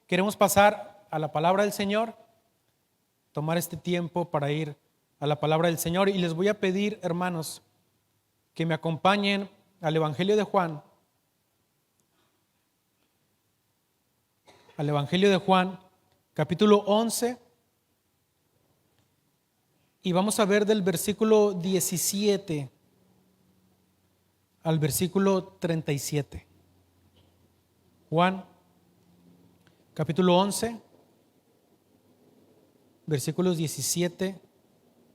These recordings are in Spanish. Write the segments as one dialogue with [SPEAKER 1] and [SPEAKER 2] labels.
[SPEAKER 1] queremos pasar a la palabra del Señor, tomar este tiempo para ir a la palabra del Señor. Y les voy a pedir, hermanos, que me acompañen al Evangelio de Juan. Al Evangelio de Juan, capítulo 11. Y vamos a ver del versículo 17 al versículo 37. Juan, capítulo 11, versículos 17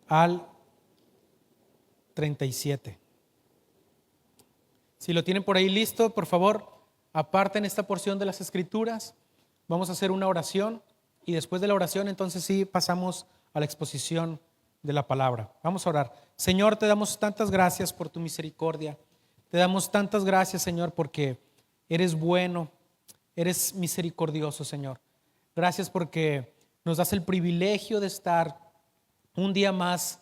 [SPEAKER 1] al 37. Si lo tienen por ahí listo, por favor, aparten esta porción de las Escrituras. Vamos a hacer una oración y después de la oración entonces sí pasamos a la exposición de la palabra. Vamos a orar. Señor, te damos tantas gracias por tu misericordia. Te damos tantas gracias, Señor, porque eres bueno, eres misericordioso, Señor. Gracias porque nos das el privilegio de estar un día más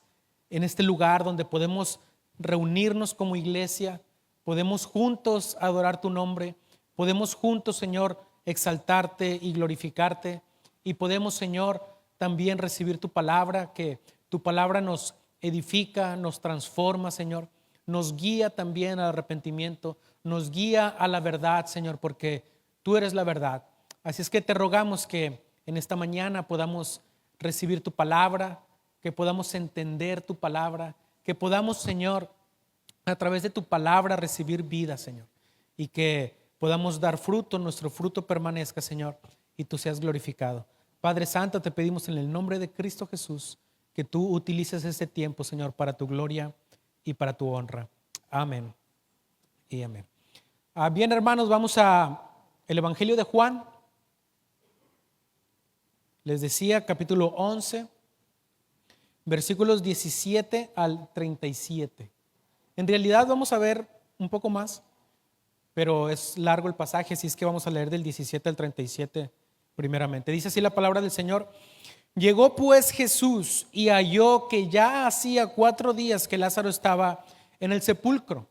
[SPEAKER 1] en este lugar donde podemos reunirnos como iglesia, podemos juntos adorar tu nombre, podemos juntos, Señor, exaltarte y glorificarte, y podemos, Señor, también recibir tu palabra, que tu palabra nos edifica, nos transforma, Señor, nos guía también al arrepentimiento, nos guía a la verdad, Señor, porque tú eres la verdad. Así es que te rogamos que en esta mañana podamos recibir tu palabra, que podamos entender tu palabra, que podamos, Señor, a través de tu palabra recibir vida, Señor, y que podamos dar fruto, nuestro fruto permanezca, Señor, y tú seas glorificado. Padre Santo, te pedimos en el nombre de Cristo Jesús que tú utilices este tiempo, Señor, para tu gloria y para tu honra. Amén y amén. Bien, hermanos, vamos a el Evangelio de Juan. Les decía, capítulo 11, versículos 17 al 37. En realidad vamos a ver un poco más, pero es largo el pasaje, así es que vamos a leer del 17 al 37 primeramente. Dice así la palabra del Señor. Llegó pues Jesús y halló que ya hacía 4 días que Lázaro estaba en el sepulcro.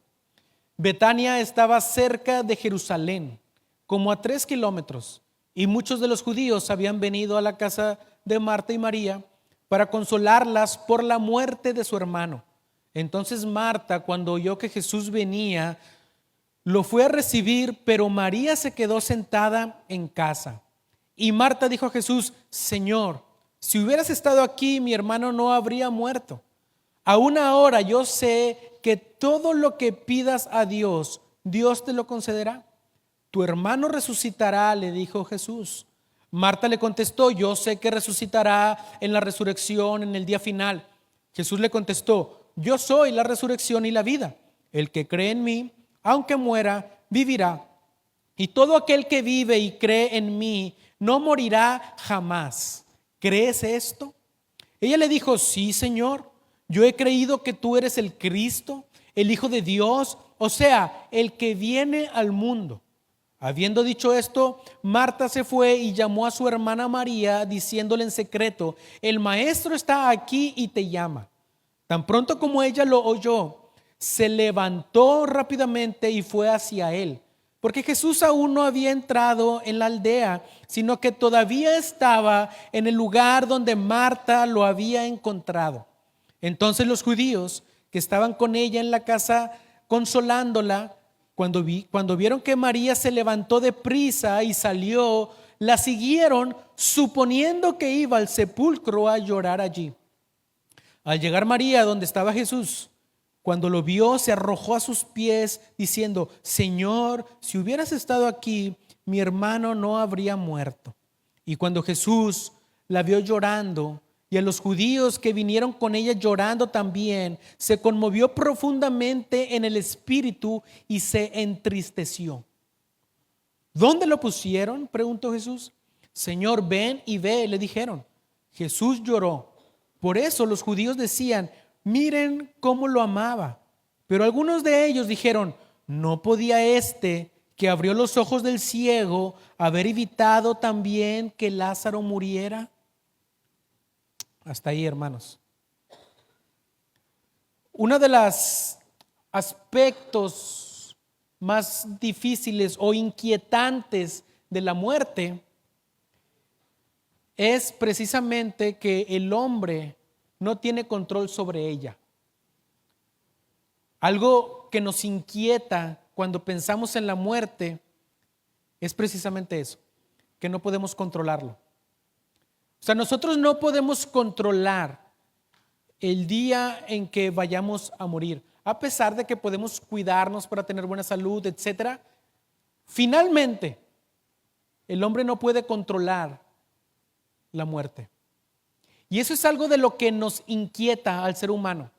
[SPEAKER 1] Betania estaba cerca de Jerusalén, como a 3 kilómetros, y muchos de los judíos habían venido a la casa de Marta y María para consolarlas por la muerte de su hermano. Entonces Marta, cuando oyó que Jesús venía, lo fue a recibir, pero María se quedó sentada en casa. Y Marta dijo a Jesús: Señor, si hubieras estado aquí, mi hermano no habría muerto. Aún ahora yo sé que todo lo que pidas a Dios, Dios te lo concederá. Tu hermano resucitará, le dijo Jesús. Marta le contestó: yo sé que resucitará en la resurrección, en el día final. Jesús le contestó: yo soy la resurrección y la vida. El que cree en mí, aunque muera, vivirá. Y todo aquel que vive y cree en mí, no morirá jamás. ¿Crees esto? Ella le dijo: sí, Señor, yo he creído que tú eres el Cristo, el Hijo de Dios, o sea, el que viene al mundo. Habiendo dicho esto, Marta se fue y llamó a su hermana María, diciéndole en secreto: el maestro está aquí y te llama. Tan pronto como ella lo oyó, se levantó rápidamente y fue hacia él, porque Jesús aún no había entrado en la aldea, sino que todavía estaba en el lugar donde Marta lo había encontrado. Entonces los judíos que estaban con ella en la casa consolándola, cuando vieron que María se levantó de prisa y salió, la siguieron, suponiendo que iba al sepulcro a llorar allí. Al llegar María donde estaba Jesús, cuando lo vio, se arrojó a sus pies diciendo: Señor, si hubieras estado aquí, mi hermano no habría muerto. Y cuando Jesús la vio llorando, y a los judíos que vinieron con ella llorando también, se conmovió profundamente en el espíritu y se entristeció. ¿Dónde lo pusieron?, preguntó Jesús. Señor, ven y ve, le dijeron. Jesús lloró. Por eso los judíos decían: miren cómo lo amaba. Pero algunos de ellos dijeron: ¿no podía este que abrió los ojos del ciego haber evitado también que Lázaro muriera? Hasta ahí, hermanos. Uno de los aspectos más difíciles o inquietantes de la muerte es precisamente que el hombre no tiene control sobre ella. Algo que nos inquieta cuando pensamos en la muerte es precisamente eso, que no podemos controlarlo. O sea, nosotros no podemos controlar el día en que vayamos a morir, a pesar de que podemos cuidarnos para tener buena salud, etcétera. Finalmente, el hombre no puede controlar la muerte. Y eso es algo de lo que nos inquieta al ser humano.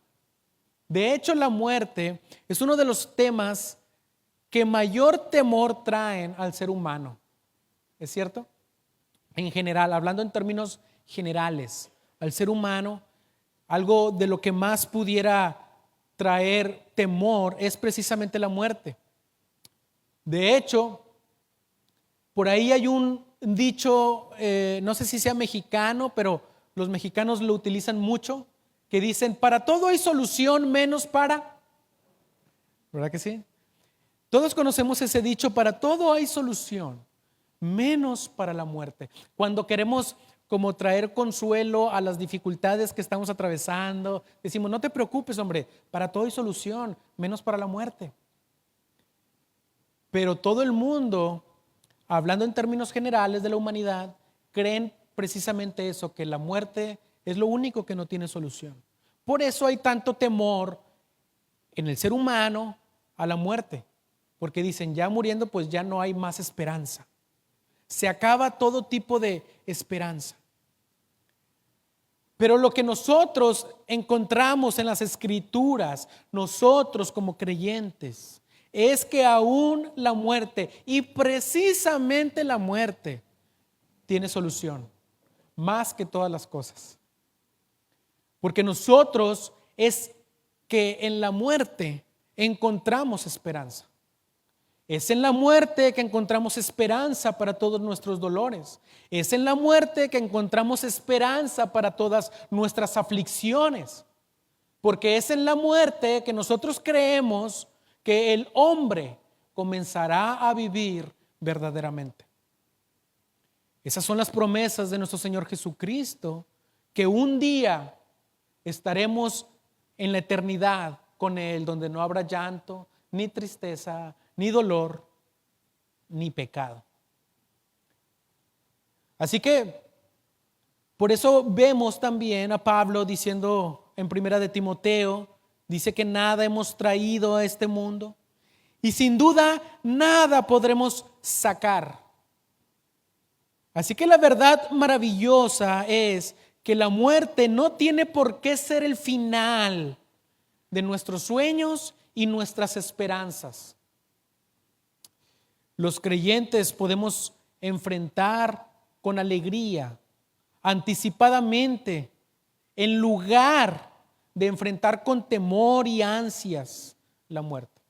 [SPEAKER 1] De hecho, la muerte es uno de los temas que mayor temor traen al ser humano. ¿Es cierto? En general, hablando en términos generales, al ser humano, algo de lo que más pudiera traer temor es precisamente la muerte. De hecho, por ahí hay un dicho, no sé si sea mexicano, pero los mexicanos lo utilizan mucho, que dicen, para todo hay solución menos para, ¿verdad que sí? Todos conocemos ese dicho, para todo hay solución, menos para la muerte. Cuando queremos como traer consuelo a las dificultades que estamos atravesando, decimos, no te preocupes, hombre, para todo hay solución, menos para la muerte. Pero todo el mundo, hablando en términos generales de la humanidad, creen precisamente eso, que la muerte es lo único que no tiene solución. Por eso hay tanto temor en el ser humano a la muerte, porque dicen, ya muriendo pues ya no hay más esperanza. Se acaba todo tipo de esperanza. Pero lo que nosotros encontramos en las Escrituras, nosotros como creyentes, es que aún la muerte, y precisamente la muerte, tiene solución, más que todas las cosas. Porque nosotros es que en la muerte encontramos esperanza. Es en la muerte que encontramos esperanza para todos nuestros dolores. Es en la muerte que encontramos esperanza para todas nuestras aflicciones. Porque es en la muerte que nosotros creemos que el hombre comenzará a vivir verdaderamente. Esas son las promesas de nuestro Señor Jesucristo, que un día estaremos en la eternidad con Él, donde no habrá llanto, ni tristeza, ni dolor, ni pecado. Así que por eso vemos también a Pablo diciendo en primera de Timoteo, dice que nada hemos traído a este mundo y sin duda nada podremos sacar. Así que la verdad maravillosa es que la muerte no tiene por qué ser el final de nuestros sueños y nuestras esperanzas. Los creyentes podemos enfrentar con alegría, anticipadamente, en lugar de enfrentar con temor y ansias la muerte.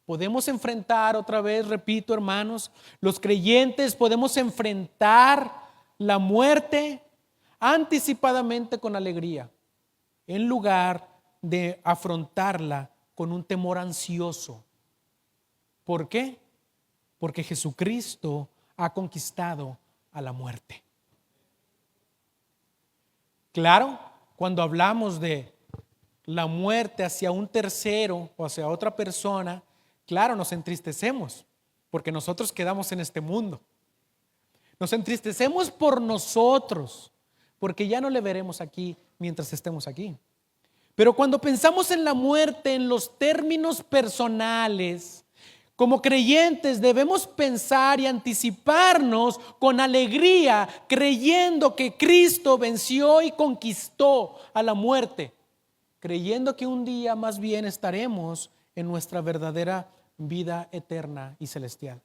[SPEAKER 1] Podemos enfrentar, otra vez, repito, hermanos, los creyentes podemos enfrentar la muerte anticipadamente con alegría, en lugar de afrontarla con un temor ansioso. ¿Por qué? Porque Jesucristo ha conquistado a la muerte. Claro, cuando hablamos de la muerte hacia un tercero o hacia otra persona, claro, nos entristecemos porque nosotros quedamos en este mundo. Nos entristecemos por nosotros porque ya no le veremos aquí mientras estemos aquí. Pero cuando pensamos en la muerte en los términos personales, como creyentes debemos pensar y anticiparnos con alegría, creyendo que Cristo venció y conquistó a la muerte, creyendo que un día más bien estaremos en nuestra verdadera vida eterna y celestial.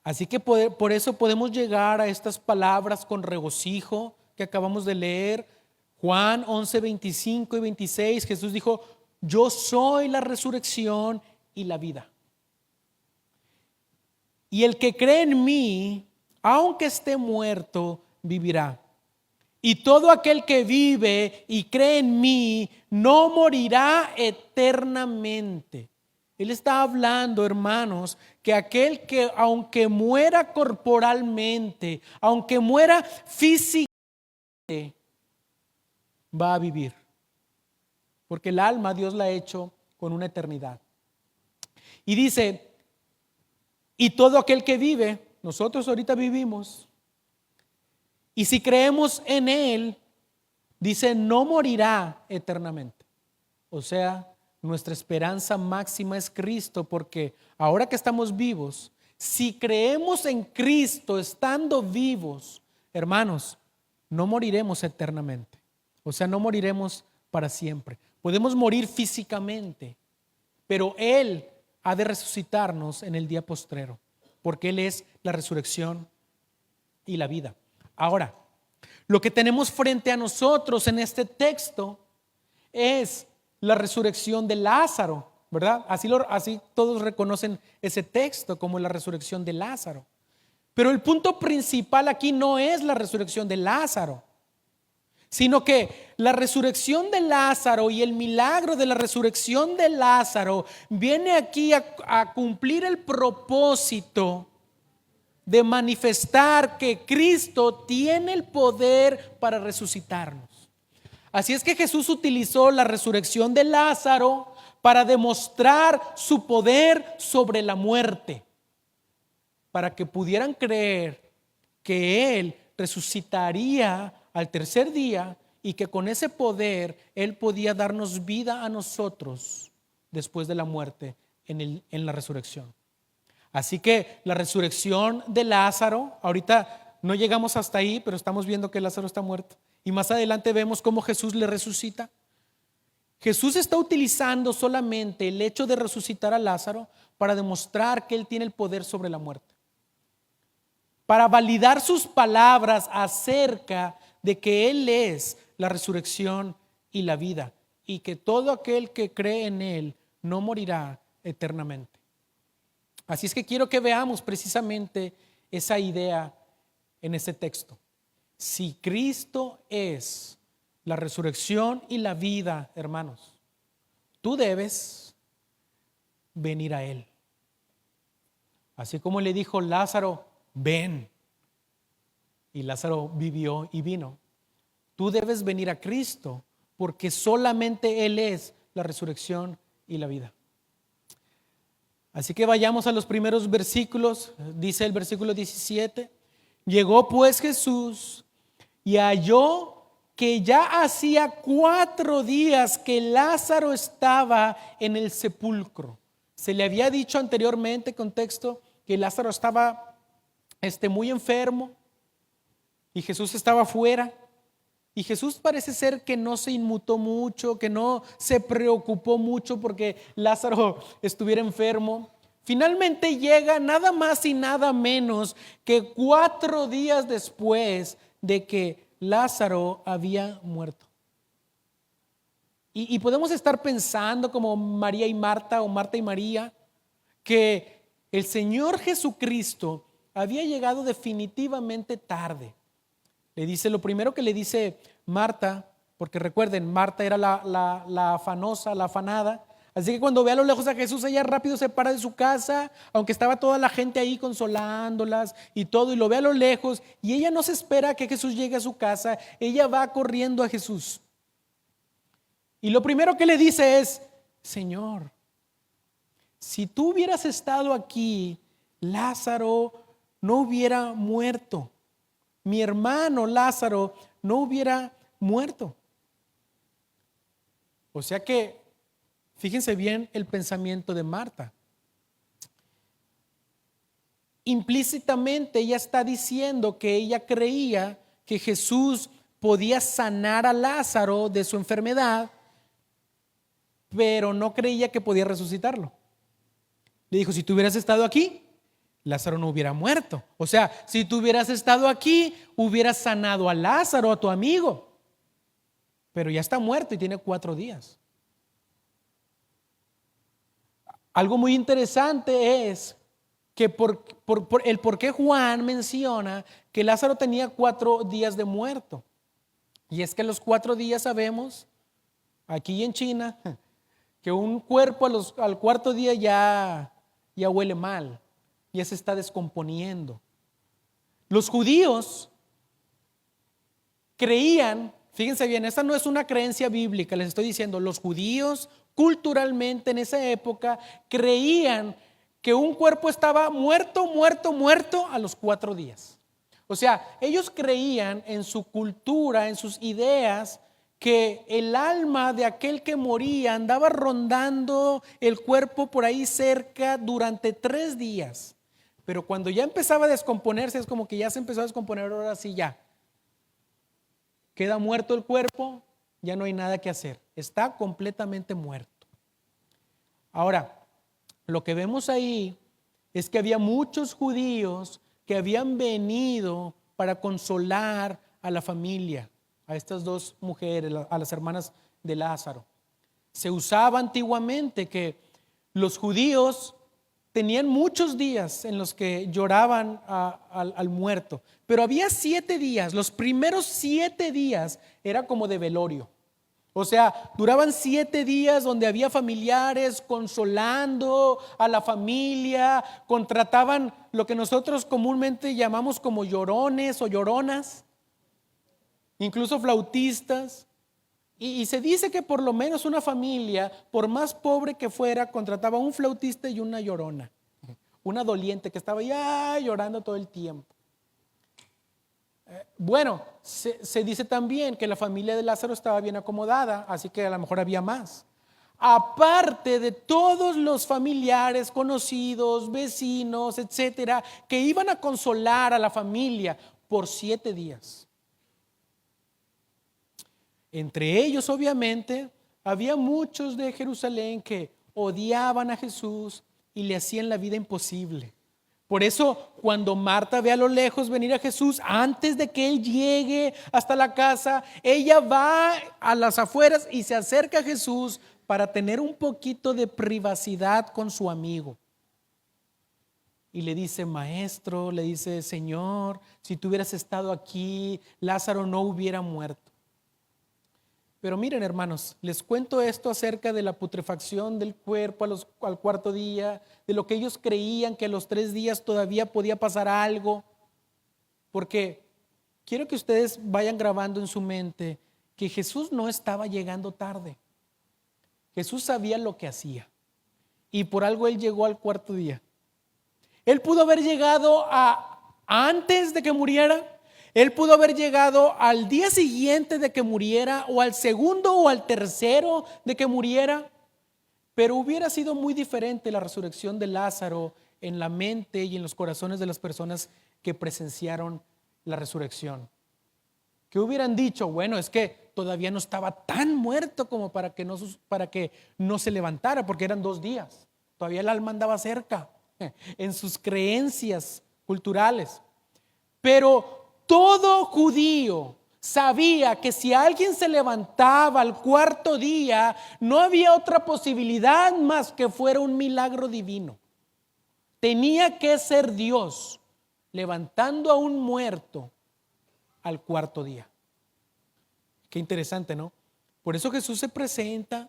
[SPEAKER 1] Así que por eso podemos llegar a estas palabras con regocijo que acabamos de leer. Juan 11, 25 y 26, Jesús dijo, yo soy la resurrección y la vida. Y el que cree en mí, aunque esté muerto, vivirá. Y todo aquel que vive y cree en mí, no morirá eternamente. Él está hablando, hermanos, que aquel que aunque muera corporalmente, aunque muera físicamente, va a vivir. Porque el alma Dios la ha hecho con una eternidad. Y dice, y todo aquel que vive, nosotros ahorita vivimos, y si creemos en Él, dice, no morirá eternamente. O sea, nuestra esperanza máxima es Cristo, porque ahora que estamos vivos, si creemos en Cristo estando vivos, hermanos, no moriremos eternamente. O sea, no moriremos para siempre. Podemos morir físicamente, pero Él ha de resucitarnos en el día postrero, porque Él es la resurrección y la vida. Ahora, lo que tenemos frente a nosotros en este texto es la resurrección de Lázaro, ¿verdad? Así todos reconocen ese texto como la resurrección de Lázaro. Pero el punto principal aquí no es la resurrección de Lázaro, sino que la resurrección de Lázaro y el milagro de la resurrección de Lázaro viene aquí a cumplir el propósito de manifestar que Cristo tiene el poder para resucitarnos. Así es que Jesús utilizó la resurrección de Lázaro para demostrar su poder sobre la muerte, para que pudieran creer que Él resucitaría al tercer día y que con ese poder Él podía darnos vida a nosotros después de la muerte en la resurrección. Así que la resurrección de Lázaro, ahorita no llegamos hasta ahí, pero estamos viendo que Lázaro está muerto. Y más adelante vemos cómo Jesús le resucita. Jesús está utilizando solamente el hecho de resucitar a Lázaro para demostrar que Él tiene el poder sobre la muerte, para validar sus palabras acerca de que Él es la resurrección y la vida, y que todo aquel que cree en Él no morirá eternamente. Así es que quiero que veamos precisamente esa idea en este texto. Si Cristo es la resurrección y la vida, hermanos, tú debes venir a Él. Así como le dijo Lázaro, ven. Y Lázaro vivió y vino. Tú debes venir a Cristo porque solamente Él es la resurrección y la vida. Así que vayamos a los primeros versículos. Dice el versículo 17. Llegó pues Jesús y halló que ya hacía 4 días que Lázaro estaba en el sepulcro. Se le había dicho anteriormente, contexto, que Lázaro estaba muy enfermo y Jesús estaba afuera. Y Jesús parece ser que no se inmutó mucho, que no se preocupó mucho porque Lázaro estuviera enfermo. Finalmente llega nada más y nada menos que 4 días después de que Lázaro había muerto. Y podemos estar pensando como María y Marta o Marta y María, que el Señor Jesucristo había llegado definitivamente tarde. Le dice, lo primero que le dice Marta, porque recuerden, Marta era la afanosa, la afanada. Así que cuando ve a lo lejos a Jesús, ella rápido se para de su casa, aunque estaba toda la gente ahí consolándolas y todo, y lo ve a lo lejos, y ella no se espera a que Jesús llegue a su casa, ella va corriendo a Jesús. Y lo primero que le dice es, Señor, si tú hubieras estado aquí, Lázaro no hubiera muerto. Mi hermano Lázaro no hubiera muerto. O sea que, fíjense bien el pensamiento de Marta. Implícitamente ella está diciendo que ella creía que Jesús podía sanar a Lázaro de su enfermedad, pero no creía que podía resucitarlo. Le dijo, si tú hubieras estado aquí, Lázaro no hubiera muerto. O sea, si tú hubieras estado aquí, hubieras sanado a Lázaro, a tu amigo. Pero ya está muerto y tiene 4 días. Algo muy interesante es que por qué Juan menciona que Lázaro tenía 4 días de muerto. Y es que los 4 días sabemos, aquí en China, que un cuerpo al cuarto día ya huele mal, ya se está descomponiendo. Los judíos creían, fíjense bien, esta no es una creencia bíblica, les estoy diciendo, los judíos culturalmente en esa época creían que un cuerpo estaba muerto a los 4 días. O sea, ellos creían en su cultura, en sus ideas, que el alma de aquel que moría andaba rondando el cuerpo por ahí cerca durante 3 días. Pero cuando ya empezaba a descomponerse, es como que ya se empezó a descomponer, ahora sí ya. Queda muerto el cuerpo, ya no hay nada que hacer. Está completamente muerto. Ahora, lo que vemos ahí es que había muchos judíos que habían venido para consolar a la familia, a estas 2 mujeres, a las hermanas de Lázaro. Se usaba antiguamente que los judíos tenían muchos días en los que lloraban al muerto, pero había 7 días, los primeros 7 días era como de velorio. O sea, duraban 7 días donde había familiares consolando a la familia, contrataban lo que nosotros comúnmente llamamos como llorones o lloronas, incluso flautistas. Y se dice que por lo menos una familia, por más pobre que fuera, contrataba un flautista y una llorona, una doliente que estaba ya llorando todo el tiempo. Bueno, se dice también que la familia de Lázaro estaba bien acomodada, así que a lo mejor había más. Aparte de todos los familiares, conocidos, vecinos, etcétera, que iban a consolar a la familia por 7 días. Entre ellos, obviamente, había muchos de Jerusalén que odiaban a Jesús y le hacían la vida imposible. Por eso, cuando Marta ve a lo lejos venir a Jesús, antes de que él llegue hasta la casa, ella va a las afueras y se acerca a Jesús para tener un poquito de privacidad con su amigo. Y le dice: maestro, le dice: Señor, si tú hubieras estado aquí, Lázaro no hubiera muerto. Pero miren, hermanos, les cuento esto acerca de la putrefacción del cuerpo al 4.º día, de lo que ellos creían que a los 3 días todavía podía pasar algo, porque quiero que ustedes vayan grabando en su mente que Jesús no estaba llegando tarde. Jesús sabía lo que hacía y por algo Él llegó al 4.º día. Él pudo haber llegado antes de que muriera. Él pudo haber llegado al día siguiente de que muriera, o al segundo o al tercero de que muriera, pero hubiera sido muy diferente la resurrección de Lázaro en la mente y en los corazones de las personas que presenciaron la resurrección. Que hubieran dicho: bueno, es que todavía no estaba tan muerto como para que no se levantara, porque eran 2 días. Todavía el alma andaba cerca en sus creencias culturales. Pero todo judío sabía que si alguien se levantaba al 4.º día, no había otra posibilidad más que fuera un milagro divino. Tenía que ser Dios levantando a un muerto al 4.º día. Qué interesante, ¿no? Por eso Jesús se presenta.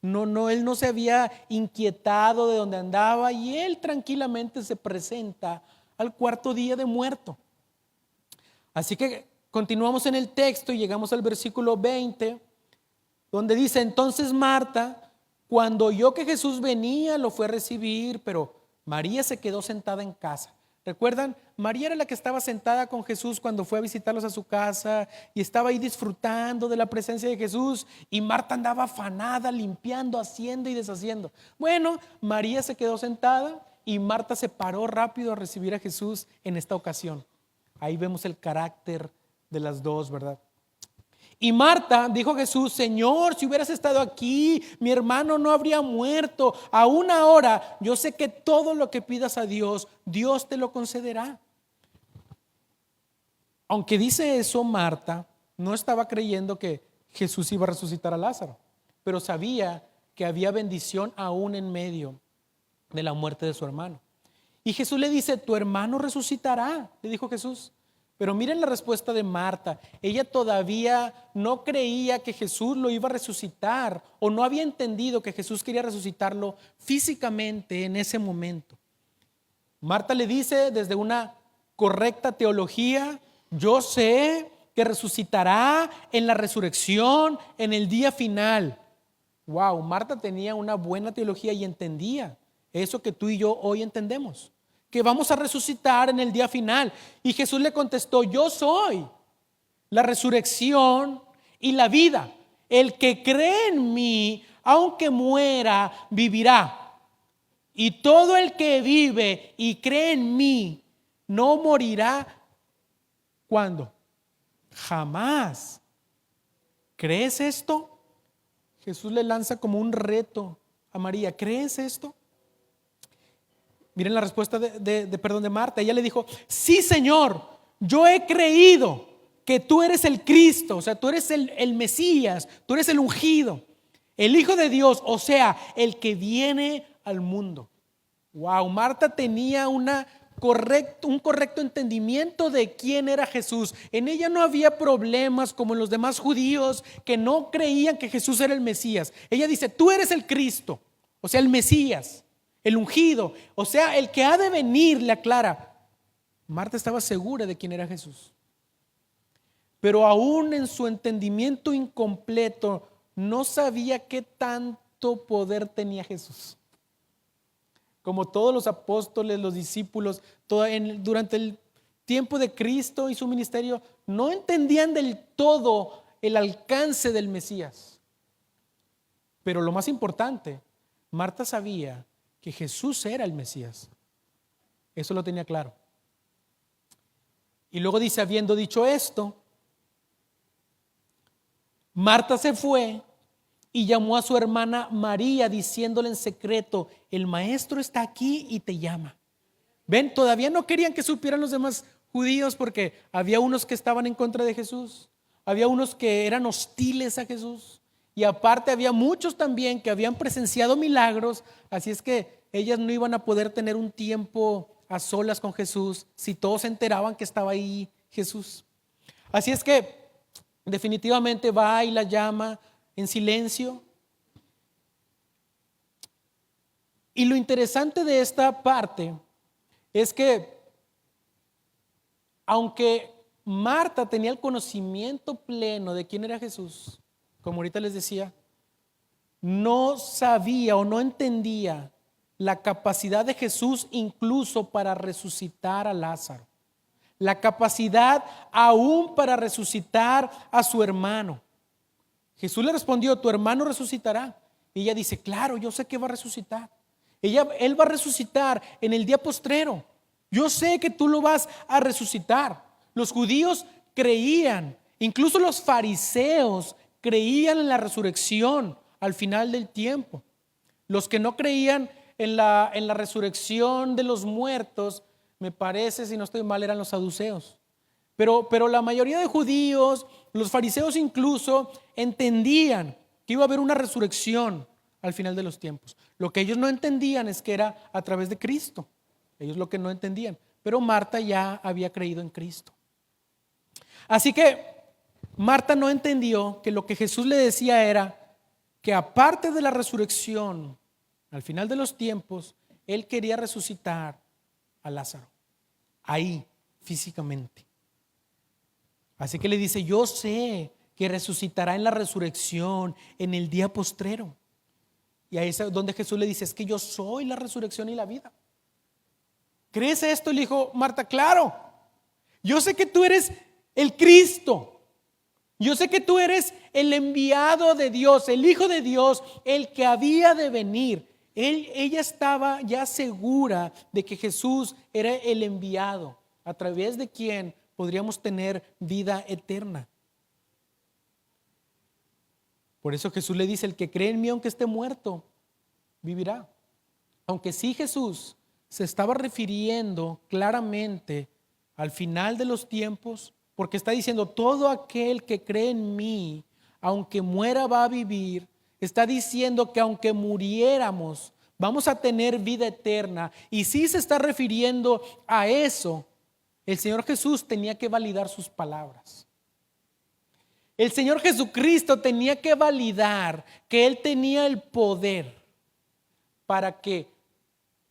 [SPEAKER 1] Él no se había inquietado de dónde andaba, y Él tranquilamente se presenta al 4.º día de muerto. Así que continuamos en el texto y llegamos al versículo 20, donde dice: entonces Marta, cuando oyó que Jesús venía, lo fue a recibir, pero María se quedó sentada en casa. ¿Recuerdan? María era la que estaba sentada con Jesús cuando fue a visitarlos a su casa y estaba ahí disfrutando de la presencia de Jesús, y Marta andaba afanada, limpiando, haciendo y deshaciendo. Bueno, María se quedó sentada y Marta se paró rápido a recibir a Jesús en esta ocasión. Ahí vemos el carácter de las dos, ¿verdad? Y Marta dijo a Jesús: Señor, si hubieras estado aquí, mi hermano no habría muerto. Aún ahora yo sé que todo lo que pidas a Dios, Dios te lo concederá. Aunque dice eso, Marta no estaba creyendo que Jesús iba a resucitar a Lázaro, pero sabía que había bendición aún en medio de la muerte de su hermano. Y Jesús le dice: tu hermano resucitará, le dijo Jesús. Pero miren la respuesta de Marta. Ella todavía no creía que Jesús lo iba a resucitar o no había entendido que Jesús quería resucitarlo físicamente en ese momento. Marta le dice desde una correcta teología: yo sé que resucitará en la resurrección, en el día final. Wow, Marta tenía una buena teología y entendía eso que tú y yo hoy entendemos, que vamos a resucitar en el día final. Y Jesús le contestó: yo soy la resurrección y la vida. El que cree en mí, aunque muera, vivirá. Y todo el que vive y cree en mí no morirá. ¿Cuándo? Jamás. ¿Crees esto? Jesús le lanza como un reto a María. ¿Crees esto? Miren la respuesta de Marta. Ella le dijo: sí, Señor, yo he creído que tú eres el Cristo, o sea, tú eres el Mesías, tú eres el ungido, el Hijo de Dios, o sea, el que viene al mundo. Wow, Marta tenía un correcto entendimiento de quién era Jesús. En ella no había problemas como en los demás judíos que no creían que Jesús era el Mesías. Ella dice: tú eres el Cristo, o sea, el Mesías, el ungido, o sea, el que ha de venir, le aclara. Marta estaba segura de quién era Jesús, pero aún en su entendimiento incompleto no sabía qué tanto poder tenía Jesús. Como todos los apóstoles, los discípulos, durante el tiempo de Cristo y su ministerio, no entendían del todo el alcance del Mesías. Pero lo más importante, Marta sabía que Jesús era el Mesías. Eso lo tenía claro. Y luego dice: habiendo dicho esto, Marta se fue y llamó a su hermana María, diciéndole en secreto: el maestro está aquí y te llama. Ven, todavía no querían que supieran los demás judíos, porque había unos que estaban en contra de Jesús, había unos que eran hostiles a Jesús, y aparte había muchos también que habían presenciado milagros. Así es que ellas no iban a poder tener un tiempo a solas con Jesús si todos se enteraban que estaba ahí Jesús. Así es que definitivamente va y la llama en silencio. Y lo interesante de esta parte es que, aunque Marta tenía el conocimiento pleno de quién era Jesús, como ahorita les decía, no sabía o no entendía la capacidad de Jesús incluso para resucitar a Lázaro, la capacidad aún para resucitar a su hermano. Jesús le respondió: tu hermano resucitará. Y ella dice: claro, yo sé que va a resucitar. Él va a resucitar en el día postrero. Yo sé que tú lo vas a resucitar. Los judíos creían, incluso los fariseos creían en la resurrección al final del tiempo. Los que no creían en la resurrección de los muertos, me parece, si no estoy mal, eran los saduceos. Pero la mayoría de judíos, los fariseos incluso, entendían que iba a haber una resurrección al final de los tiempos. Lo que ellos no entendían es que era a través de Cristo. Ellos lo que no entendían. Pero Marta ya había creído en Cristo. Así que Marta no entendió que lo que Jesús le decía era que, aparte de la resurrección, al final de los tiempos, Él quería resucitar a Lázaro, ahí, físicamente. Así que le dice: yo sé que resucitará en la resurrección, en el día postrero. Y ahí es donde Jesús le dice: es que yo soy la resurrección y la vida. ¿Crees esto? Y le dijo Marta: claro, yo sé que tú eres el Cristo. Yo sé que tú eres el enviado de Dios, el Hijo de Dios, el que había de venir. Ella estaba ya segura de que Jesús era el enviado, a través de quien podríamos tener vida eterna. Por eso Jesús le dice: el que cree en mí, aunque esté muerto, vivirá. Aunque sí, Jesús se estaba refiriendo claramente al final de los tiempos, porque está diciendo: todo aquel que cree en mí, aunque muera, va a vivir. Está diciendo que aunque muriéramos, vamos a tener vida eterna. Y sí se está refiriendo a eso, El Señor Jesús tenía que validar sus palabras. El Señor Jesucristo tenía que validar que Él tenía el poder para que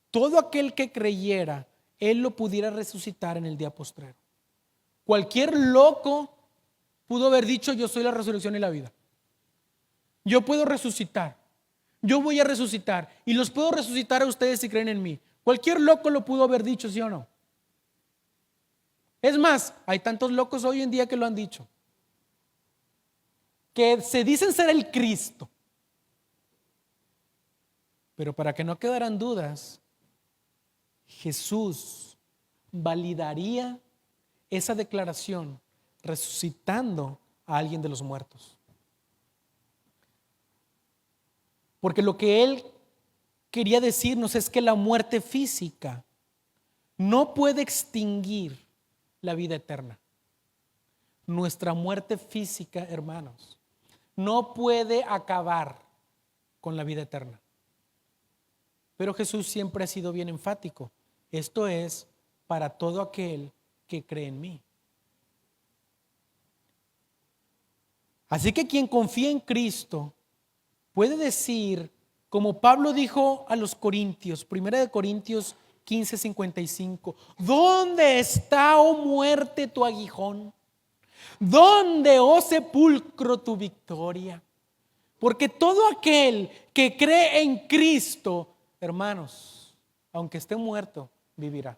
[SPEAKER 1] todo aquel que creyera, Él lo pudiera resucitar en el día postrero. Cualquier loco pudo haber dicho: yo soy la resurrección y la vida. Yo puedo resucitar. Yo voy a resucitar y los puedo resucitar a ustedes si creen en mí. Cualquier loco lo pudo haber dicho, ¿sí o no? Es más, hay tantos locos hoy en día que lo han dicho, que se dicen ser el Cristo. Pero para que no quedaran dudas, Jesús validaría esa declaración resucitando a alguien de los muertos. Porque lo que Él quería decirnos es que la muerte física no puede extinguir la vida eterna. Nuestra muerte física, hermanos, no puede acabar con la vida eterna. Pero Jesús siempre ha sido bien enfático. Esto es para todo aquel que cree en mí. Así que quien confía en Cristo puede decir, como Pablo dijo a los Corintios, 1 Corintios 15:55, ¿dónde está, oh muerte, tu aguijón? ¿Dónde, oh sepulcro, tu victoria? Porque todo aquel que cree en Cristo, hermanos, aunque esté muerto, vivirá.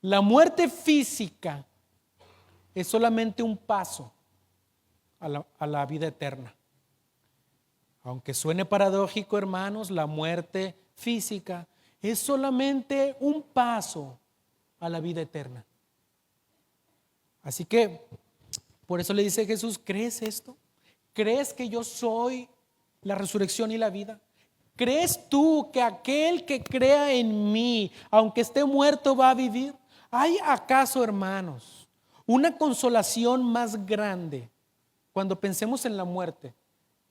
[SPEAKER 1] La muerte física es solamente un paso a la vida eterna. Aunque suene paradójico, hermanos, la muerte física es solamente un paso a la vida eterna. Así que, por eso le dice Jesús: ¿crees esto? ¿Crees que yo soy la resurrección y la vida? ¿Crees tú que aquel que crea en mí, aunque esté muerto, va a vivir? ¿Hay acaso, hermanos, una consolación más grande cuando pensemos en la muerte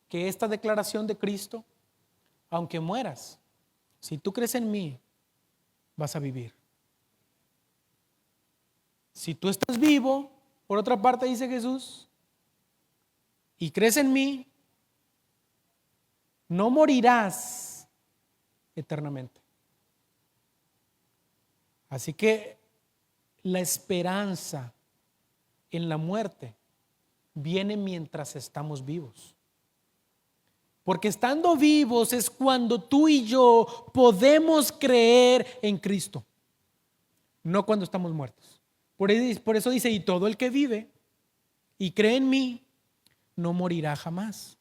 [SPEAKER 1] que esta declaración de Cristo? Aunque mueras, si tú crees en mí, vas a vivir. Si tú estás vivo, por otra parte dice Jesús, y crees en mí, no morirás eternamente. Así que la esperanza en la muerte viene mientras estamos vivos. Porque estando vivos es cuando tú y yo podemos creer en Cristo, no cuando estamos muertos. Por eso dice: y todo el que vive y cree en mí no morirá jamás.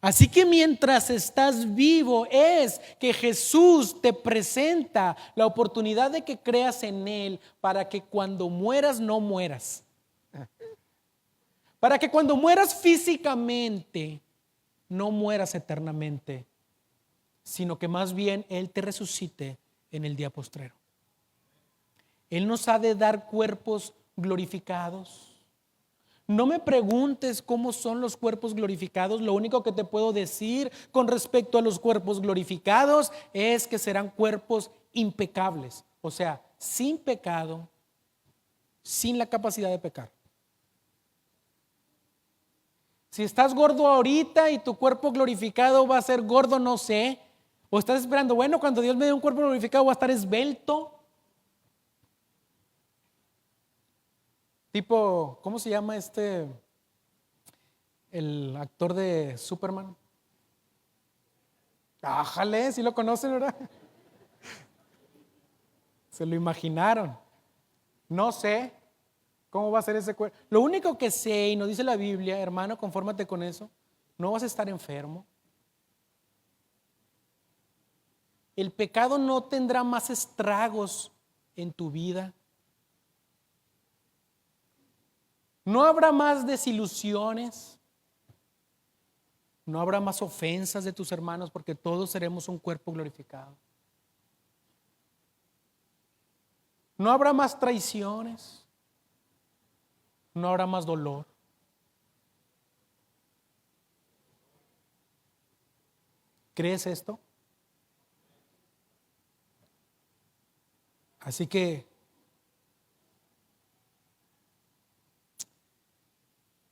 [SPEAKER 1] Así que mientras estás vivo es que Jesús te presenta la oportunidad de que creas en Él, para que cuando mueras no mueras. Para que cuando mueras físicamente no mueras eternamente, sino que más bien Él te resucite en el día postrero. Él nos ha de dar cuerpos glorificados. No me preguntes cómo son los cuerpos glorificados. Lo único que te puedo decir con respecto a los cuerpos glorificados es que serán cuerpos impecables, o sea, sin pecado, sin la capacidad de pecar. Si estás gordo ahorita y tu cuerpo glorificado va a ser gordo, no sé, o estás esperando, bueno, cuando Dios me dé un cuerpo glorificado va a estar esbelto. Tipo, ¿cómo se llama el actor de Superman? Ájale, si lo conocen, ¿verdad? Se lo imaginaron. No sé cómo va a ser ese cuerpo. Lo único que sé, y nos dice la Biblia, hermano, confórmate con eso, no vas a estar enfermo. El pecado no tendrá más estragos en tu vida. No habrá más desilusiones. No habrá más ofensas de tus hermanos, porque todos seremos un cuerpo glorificado. No habrá más traiciones. No habrá más dolor. ¿Crees esto? Así que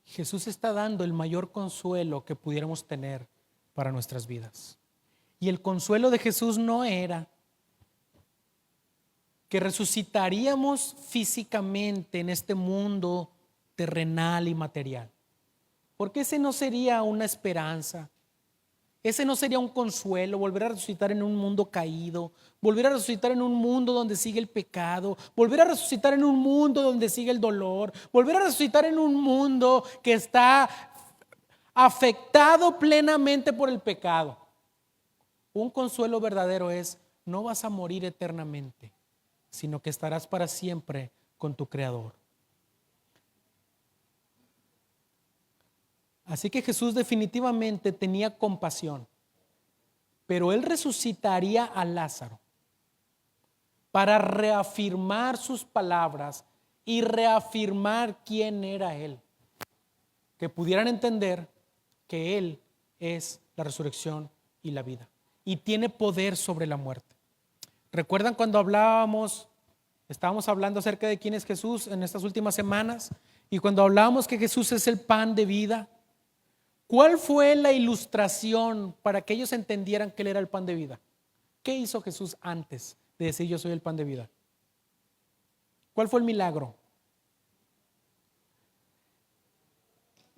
[SPEAKER 1] Jesús está dando el mayor consuelo que pudiéramos tener para nuestras vidas. Y el consuelo de Jesús no era que resucitaríamos físicamente en este mundo terrenal y material, porque ese no sería una esperanza, ese no sería un consuelo, volver a resucitar en un mundo caído, volver a resucitar en un mundo donde sigue el pecado, volver a resucitar en un mundo donde sigue el dolor, volver a resucitar en un mundo que está afectado plenamente por el pecado. Un consuelo verdadero es: no vas a morir eternamente, sino que estarás para siempre con tu Creador. Así que Jesús definitivamente tenía compasión, pero Él resucitaría a Lázaro para reafirmar sus palabras y reafirmar quién era Él. Que pudieran entender que Él es la resurrección y la vida y tiene poder sobre la muerte. ¿Recuerdan cuando estábamos hablando acerca de quién es Jesús en estas últimas semanas? Y cuando hablábamos que Jesús es el pan de vida, ¿cuál fue la ilustración para que ellos entendieran que Él era el pan de vida? ¿Qué hizo Jesús antes de decir yo soy el pan de vida? ¿Cuál fue el milagro?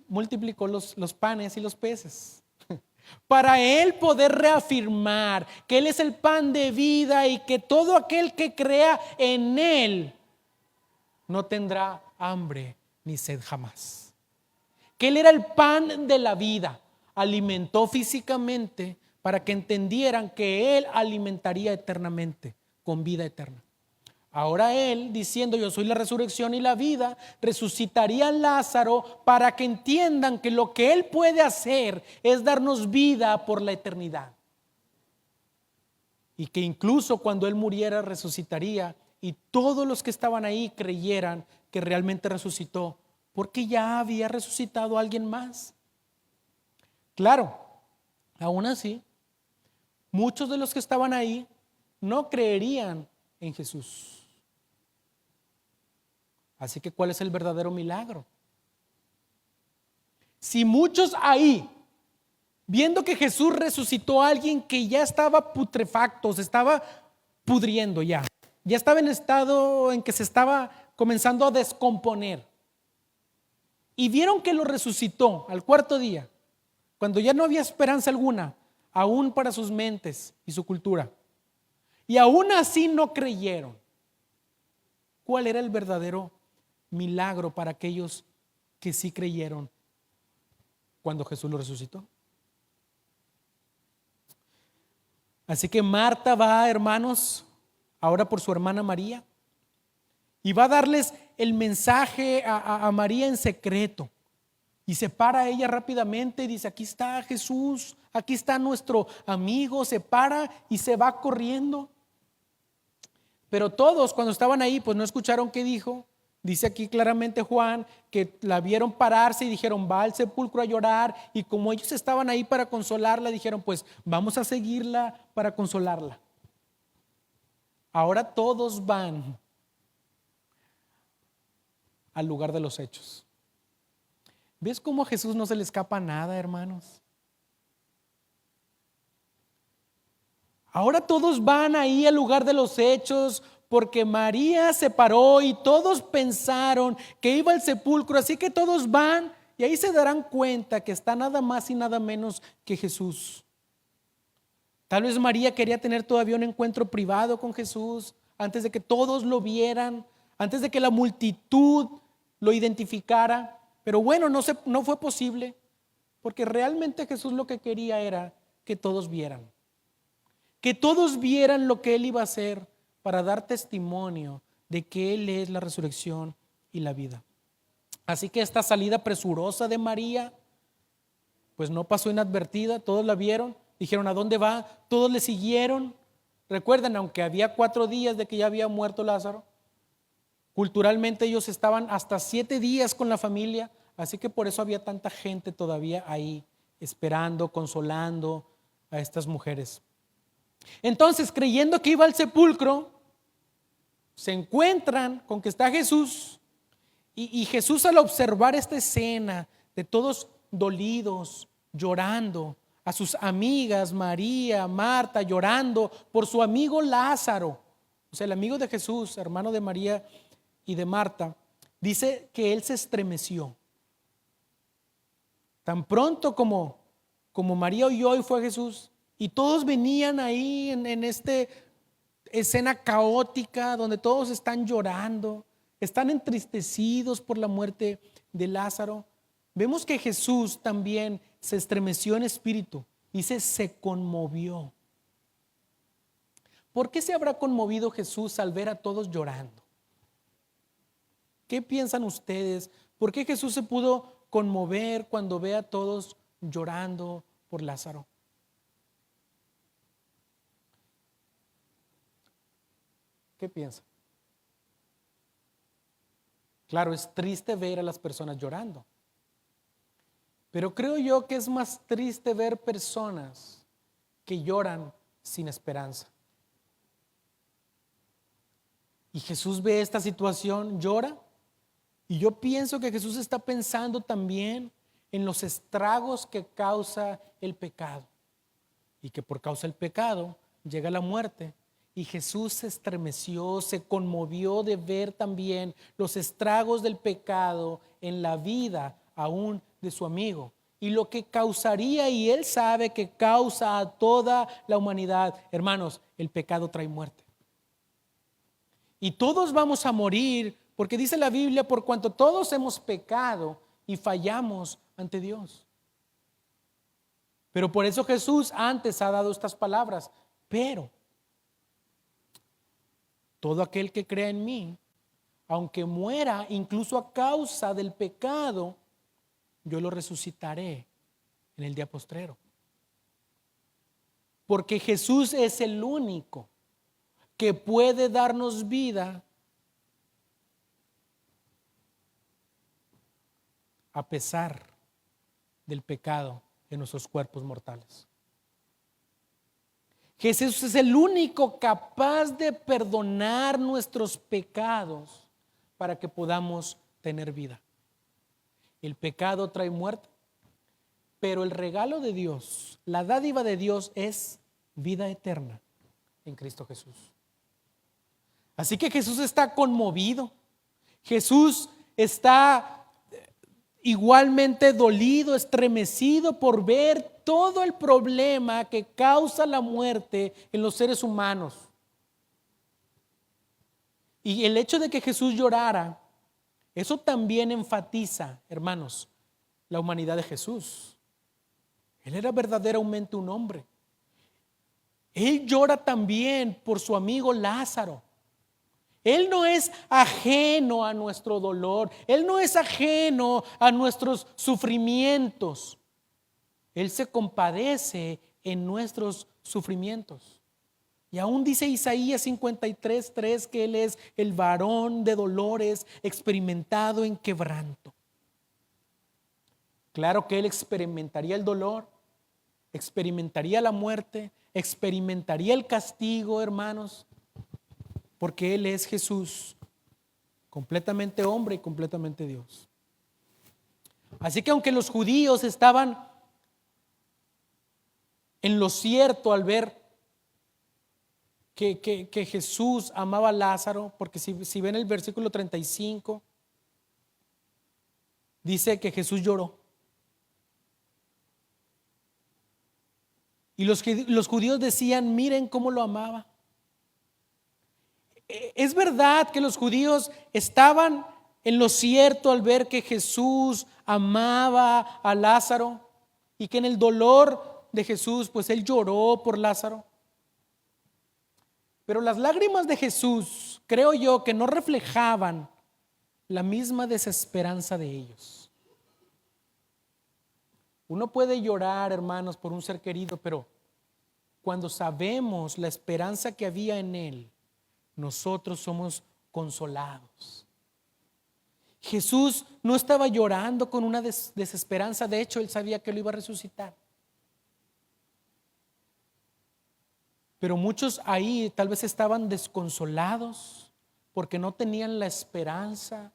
[SPEAKER 1] Multiplicó los panes y los peces. Para Él poder reafirmar que Él es el pan de vida y que todo aquel que crea en Él no tendrá hambre ni sed jamás. Que Él era el pan de la vida. Alimentó físicamente para que entendieran que Él alimentaría eternamente, con vida eterna. Ahora Él, diciendo yo soy la resurrección y la vida, resucitaría a Lázaro para que entiendan que lo que Él puede hacer es darnos vida por la eternidad. Y que incluso cuando Él muriera resucitaría y todos los que estaban ahí creyeran que realmente resucitó, porque ya había resucitado a alguien más. Claro, aún así, muchos de los que estaban ahí no creerían en Jesús. Así que ¿cuál es el verdadero milagro? Si muchos ahí, viendo que Jesús resucitó a alguien que ya estaba putrefacto, se estaba pudriendo ya estaba en estado en que se estaba comenzando a descomponer, y vieron que lo resucitó al cuarto día, cuando ya no había esperanza alguna, aún para sus mentes y su cultura, y aún así no creyeron, ¿cuál era el verdadero milagro para aquellos que sí creyeron cuando Jesús lo resucitó? Así que Marta va, hermanos, ahora por su hermana María, y va a darles el mensaje a María en secreto. Y se para ella rápidamente y dice: aquí está Jesús, aquí está nuestro amigo. Se para y se va corriendo. Pero todos, cuando estaban ahí, pues no escucharon qué dijo. Dice aquí claramente Juan que la vieron pararse y dijeron: va al sepulcro a llorar. Y como ellos estaban ahí para consolarla, dijeron: pues vamos a seguirla para consolarla. Ahora todos van al lugar de los hechos. ¿Ves cómo a Jesús no se le escapa nada, hermanos? Ahora todos van ahí al lugar de los hechos, porque María se paró y todos pensaron que iba al sepulcro. Así que todos van y ahí se darán cuenta que está nada más y nada menos que Jesús. Tal vez María quería tener todavía un encuentro privado con Jesús antes de que todos lo vieran, antes de que la multitud lo identificara. Pero bueno, no fue posible, porque realmente Jesús lo que quería era que todos vieran. Que todos vieran lo que Él iba a hacer para dar testimonio de que Él es la resurrección y la vida. Así que esta salida presurosa de María, pues no pasó inadvertida. Todos la vieron, dijeron: ¿a dónde va? Todos le siguieron. Recuerden, aunque había 4 días de que ya había muerto Lázaro, culturalmente ellos estaban hasta 7 días con la familia. Así que por eso había tanta gente todavía ahí, esperando, consolando a estas mujeres. Entonces, creyendo que iba al sepulcro, se encuentran con que está Jesús y Jesús, al observar esta escena de todos dolidos, llorando, a sus amigas María, Marta, llorando por su amigo Lázaro, o sea, el amigo de Jesús, hermano de María y de Marta, dice que él se estremeció. Tan pronto como María oyó y fue a Jesús, y todos venían ahí en esta escena caótica donde todos están llorando, están entristecidos por la muerte de Lázaro. Vemos que Jesús también se estremeció en espíritu, dice, se conmovió. ¿Por qué se habrá conmovido Jesús al ver a todos llorando? ¿Qué piensan ustedes? ¿Por qué Jesús se pudo conmover cuando ve a todos llorando por Lázaro? ¿Qué piensan? Claro, es triste ver a las personas llorando, pero creo yo que es más triste ver personas que lloran sin esperanza. Y Jesús ve esta situación, llora, y yo pienso que Jesús está pensando también en los estragos que causa el pecado, y que por causa del pecado llega la muerte. Y Jesús se estremeció, se conmovió de ver también los estragos del pecado en la vida aún de su amigo. Y lo que causaría, y él sabe que causa a toda la humanidad. Hermanos, el pecado trae muerte. Y todos vamos a morir, porque dice la Biblia, por cuanto todos hemos pecado y fallamos ante Dios. Pero por eso Jesús antes ha dado estas palabras: pero todo aquel que crea en mí, aunque muera incluso a causa del pecado, yo lo resucitaré en el día postrero. Porque Jesús es el único que puede darnos vida a pesar del pecado en nuestros cuerpos mortales. Jesús es el único capaz de perdonar nuestros pecados para que podamos tener vida. El pecado trae muerte, pero el regalo de Dios, la dádiva de Dios, es vida eterna en Cristo Jesús. Así que Jesús está conmovido. Jesús está igualmente dolido, estremecido por ver todo el problema que causa la muerte en los seres humanos. Y el hecho de que Jesús llorara, eso también enfatiza, hermanos, la humanidad de Jesús. Él era verdaderamente un hombre. Él llora también por su amigo Lázaro. Él no es ajeno a nuestro dolor. Él no es ajeno a nuestros sufrimientos. Él se compadece en nuestros sufrimientos. Y aún dice Isaías 53:3 que Él es el varón de dolores, experimentado en quebranto. Claro que Él experimentaría el dolor, experimentaría la muerte, experimentaría el castigo, hermanos, porque Él es Jesús, completamente hombre y completamente Dios. Así que aunque los judíos estaban en lo cierto al ver que Jesús amaba a Lázaro, porque si ven el versículo 35, dice que Jesús lloró. Y los judíos decían: miren cómo lo amaba. Es verdad que los judíos estaban en lo cierto al ver que Jesús amaba a Lázaro y que en el dolor de Jesús, pues Él lloró por Lázaro. Pero las lágrimas de Jesús, creo yo, que no reflejaban la misma desesperanza de ellos. Uno puede llorar, hermanos, por un ser querido, pero cuando sabemos la esperanza que había en Él, nosotros somos consolados. Jesús no estaba llorando con una desesperanza. De hecho, Él sabía que lo iba a resucitar. Pero muchos ahí tal vez estaban desconsolados, porque no tenían la esperanza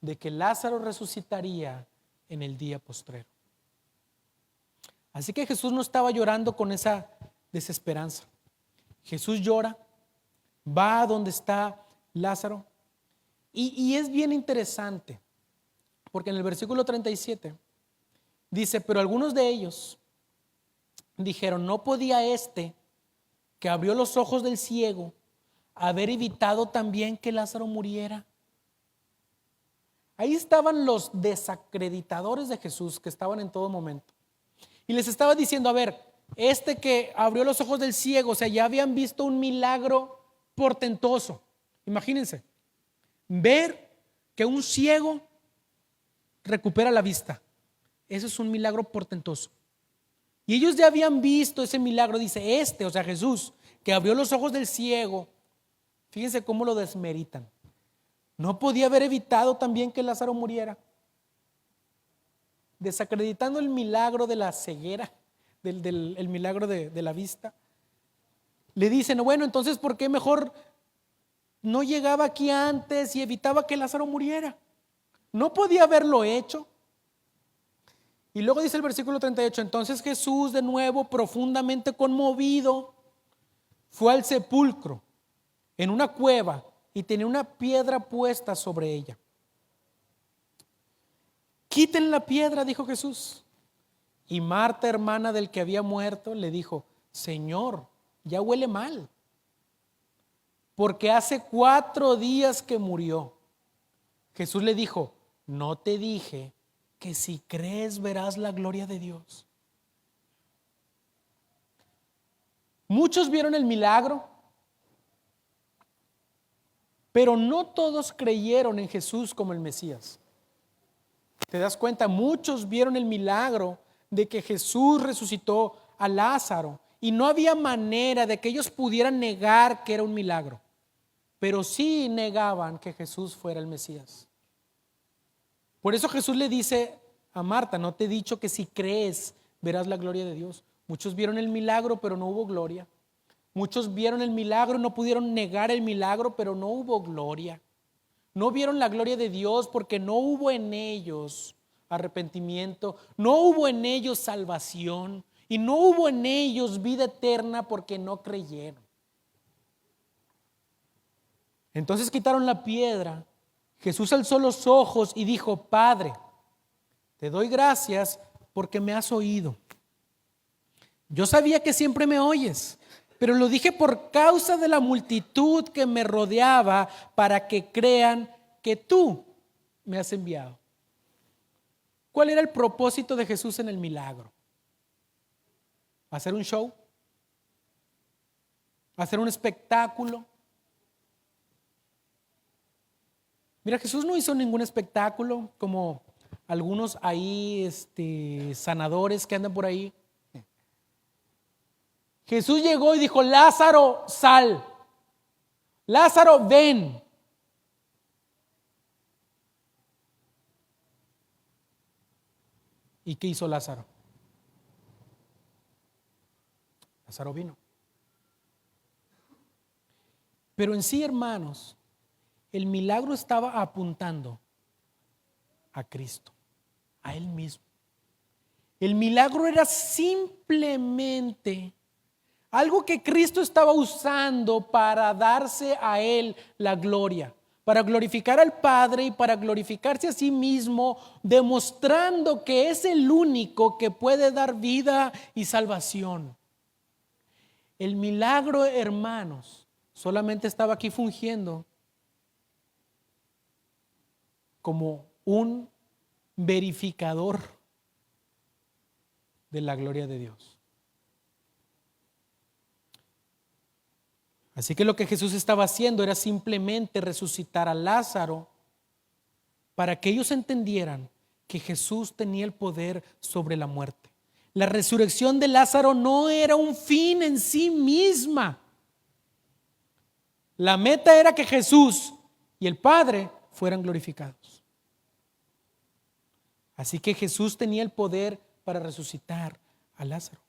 [SPEAKER 1] de que Lázaro resucitaría en el día postrero. Así que Jesús no estaba llorando con esa desesperanza. Jesús llora, va a donde está Lázaro, y es bien interesante, porque en el versículo 37 dice: pero algunos de ellos dijeron, ¿no podía este que abrió los ojos del ciego haber evitado también que Lázaro muriera? Ahí estaban los desacreditadores de Jesús que estaban en todo momento. Y les estaba diciendo, a ver, este que abrió los ojos del ciego, o sea, ya habían visto un milagro portentoso. Imagínense, ver que un ciego recupera la vista. Eso es un milagro portentoso. Y ellos ya habían visto ese milagro, dice o sea, Jesús, que abrió los ojos del ciego. Fíjense cómo lo desmeritan. ¿No podía haber evitado también que Lázaro muriera? Desacreditando el milagro de la ceguera, el milagro de la vista. Le dicen, bueno, entonces ¿por qué mejor no llegaba aquí antes y evitaba que Lázaro muriera? ¿No podía haberlo hecho? Y luego dice el versículo 38, entonces Jesús, de nuevo profundamente conmovido, fue al sepulcro en una cueva y tenía una piedra puesta sobre ella. Quiten la piedra, dijo Jesús. Y Marta, hermana del que había muerto, le dijo, Señor, ya huele mal, porque hace 4 días que murió. Jesús le dijo, ¿no te dije que si crees verás la gloria de Dios? Muchos vieron el milagro, pero no todos creyeron en Jesús como el Mesías. ¿Te das cuenta? Muchos vieron el milagro de que Jesús resucitó a Lázaro y no había manera de que ellos pudieran negar que era un milagro, pero sí negaban que Jesús fuera el Mesías. Por eso Jesús le dice a Marta, ¿no te he dicho que si crees verás la gloria de Dios? Muchos vieron el milagro, pero no hubo gloria. Muchos vieron el milagro, no pudieron negar el milagro, pero no hubo gloria. No vieron la gloria de Dios porque no hubo en ellos arrepentimiento, no hubo en ellos salvación y no hubo en ellos vida eterna porque no creyeron. Entonces quitaron la piedra. Jesús alzó los ojos y dijo, Padre, te doy gracias porque me has oído. Yo sabía que siempre me oyes, pero lo dije por causa de la multitud que me rodeaba para que crean que tú me has enviado. ¿Cuál era el propósito de Jesús en el milagro? ¿Hacer un show? ¿Hacer un espectáculo? Mira, Jesús no hizo ningún espectáculo como algunos ahí sanadores que andan por ahí. Jesús llegó y dijo, Lázaro, sal. Lázaro, ven. ¿Y qué hizo Lázaro? Lázaro vino. Pero en sí, hermanos, el milagro estaba apuntando a Cristo, a Él mismo. El milagro era simplemente algo que Cristo estaba usando para darse a Él la gloria, para glorificar al Padre y para glorificarse a sí mismo, demostrando que es el único que puede dar vida y salvación. El milagro, hermanos, solamente estaba aquí fungiendo como un verificador de la gloria de Dios. Así que lo que Jesús estaba haciendo era simplemente resucitar a Lázaro para que ellos entendieran que Jesús tenía el poder sobre la muerte. La resurrección de Lázaro no era un fin en sí misma. La meta era que Jesús y el Padre fueran glorificados. Así que Jesús tenía el poder para resucitar a Lázaro.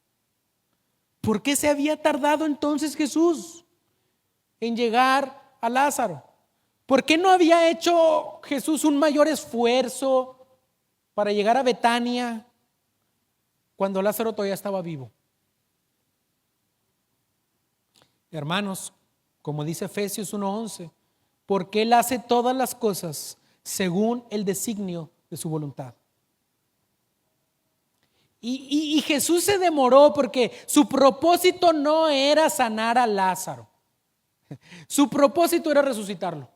[SPEAKER 1] ¿Por qué se había tardado entonces Jesús en llegar a Lázaro? ¿Por qué no había hecho Jesús un mayor esfuerzo para llegar a Betania cuando Lázaro todavía estaba vivo? Hermanos, como dice Efesios 1:11, porque Él hace todas las cosas según el designio de su voluntad. Y Jesús se demoró porque su propósito no era sanar a Lázaro. Su propósito era resucitarlo.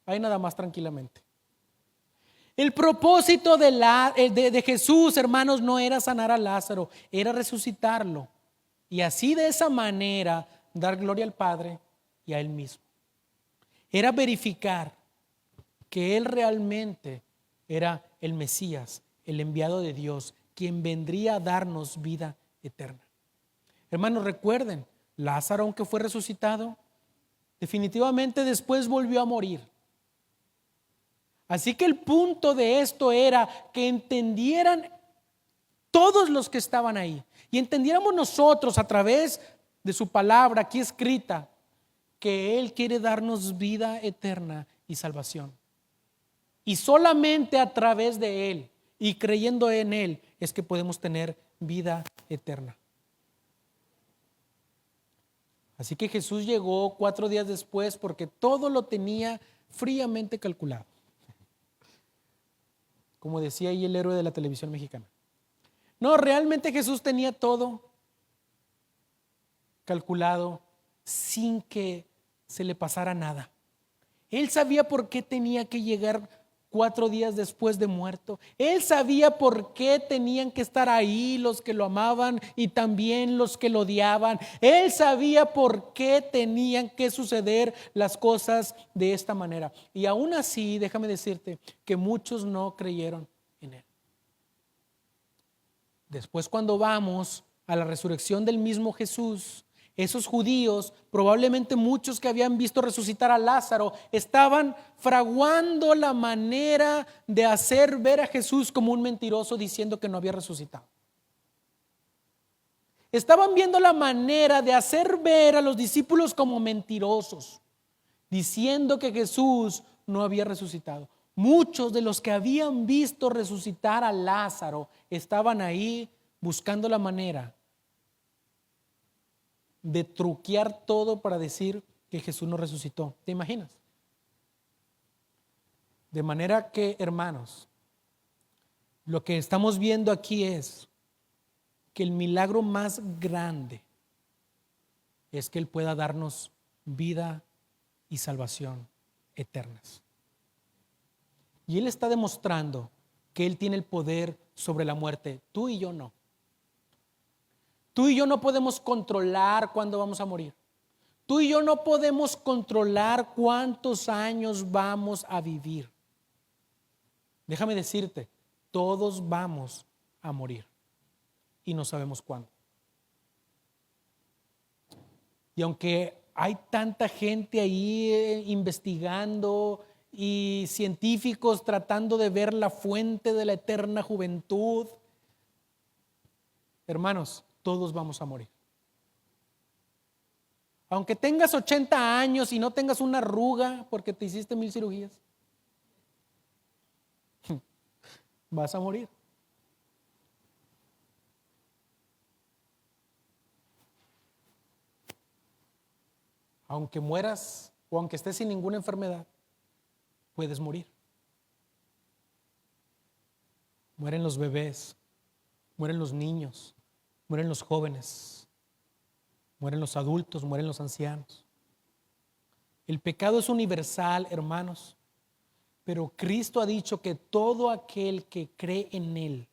[SPEAKER 1] Ahí nada más tranquilamente. El propósito de Jesús, hermanos, no era sanar a Lázaro, era resucitarlo. Y así de esa manera dar gloria al Padre y a Él mismo. Era verificar que Él realmente era el Mesías, el enviado de Dios, quien vendría a darnos vida eterna. Hermanos, recuerden, Lázaro, aunque fue resucitado, definitivamente después volvió a morir. Así que el punto de esto era que entendieran todos los que estaban ahí y entendiéramos nosotros a través de su palabra aquí escrita que Él quiere darnos vida eterna y salvación. Y solamente a través de Él y creyendo en Él es que podemos tener vida eterna. Así que Jesús llegó 4 días después porque todo lo tenía fríamente calculado. Como decía ahí el héroe de la televisión mexicana. No, realmente Jesús tenía todo calculado sin que se le pasara nada. Él sabía por qué tenía que llegar 4 días después de muerto. Él sabía por qué tenían que estar ahí los que lo amaban y también los que lo odiaban. Él sabía por qué tenían que suceder las cosas de esta manera. Y aún así, déjame decirte que muchos no creyeron en Él. Después, cuando vamos a la resurrección del mismo Jesús, esos judíos, probablemente muchos que habían visto resucitar a Lázaro, estaban fraguando la manera de hacer ver a Jesús como un mentiroso, diciendo que no había resucitado. Estaban viendo la manera de hacer ver a los discípulos como mentirosos, diciendo que Jesús no había resucitado. Muchos de los que habían visto resucitar a Lázaro estaban ahí buscando la manera de truquear todo para decir que Jesús no resucitó. ¿Te imaginas? De manera que, hermanos, lo que estamos viendo aquí es que el milagro más grande es que Él pueda darnos vida y salvación eternas. Y Él está demostrando que Él tiene el poder sobre la muerte. Tú y yo no. Tú y yo no podemos controlar cuándo vamos a morir. Tú y yo no podemos controlar cuántos años vamos a vivir. Déjame decirte, todos vamos a morir y no sabemos cuándo. Y aunque hay tanta gente ahí investigando y científicos tratando de ver la fuente de la eterna juventud, hermanos, todos vamos a morir. Aunque tengas 80 años y no tengas una arruga porque te hiciste 1000 cirugías, vas a morir. Aunque mueras o aunque estés sin ninguna enfermedad, puedes morir. Mueren los bebés, mueren los niños, mueren los jóvenes, mueren los adultos, mueren los ancianos. El pecado es universal, hermanos, pero Cristo ha dicho que todo aquel que cree en Él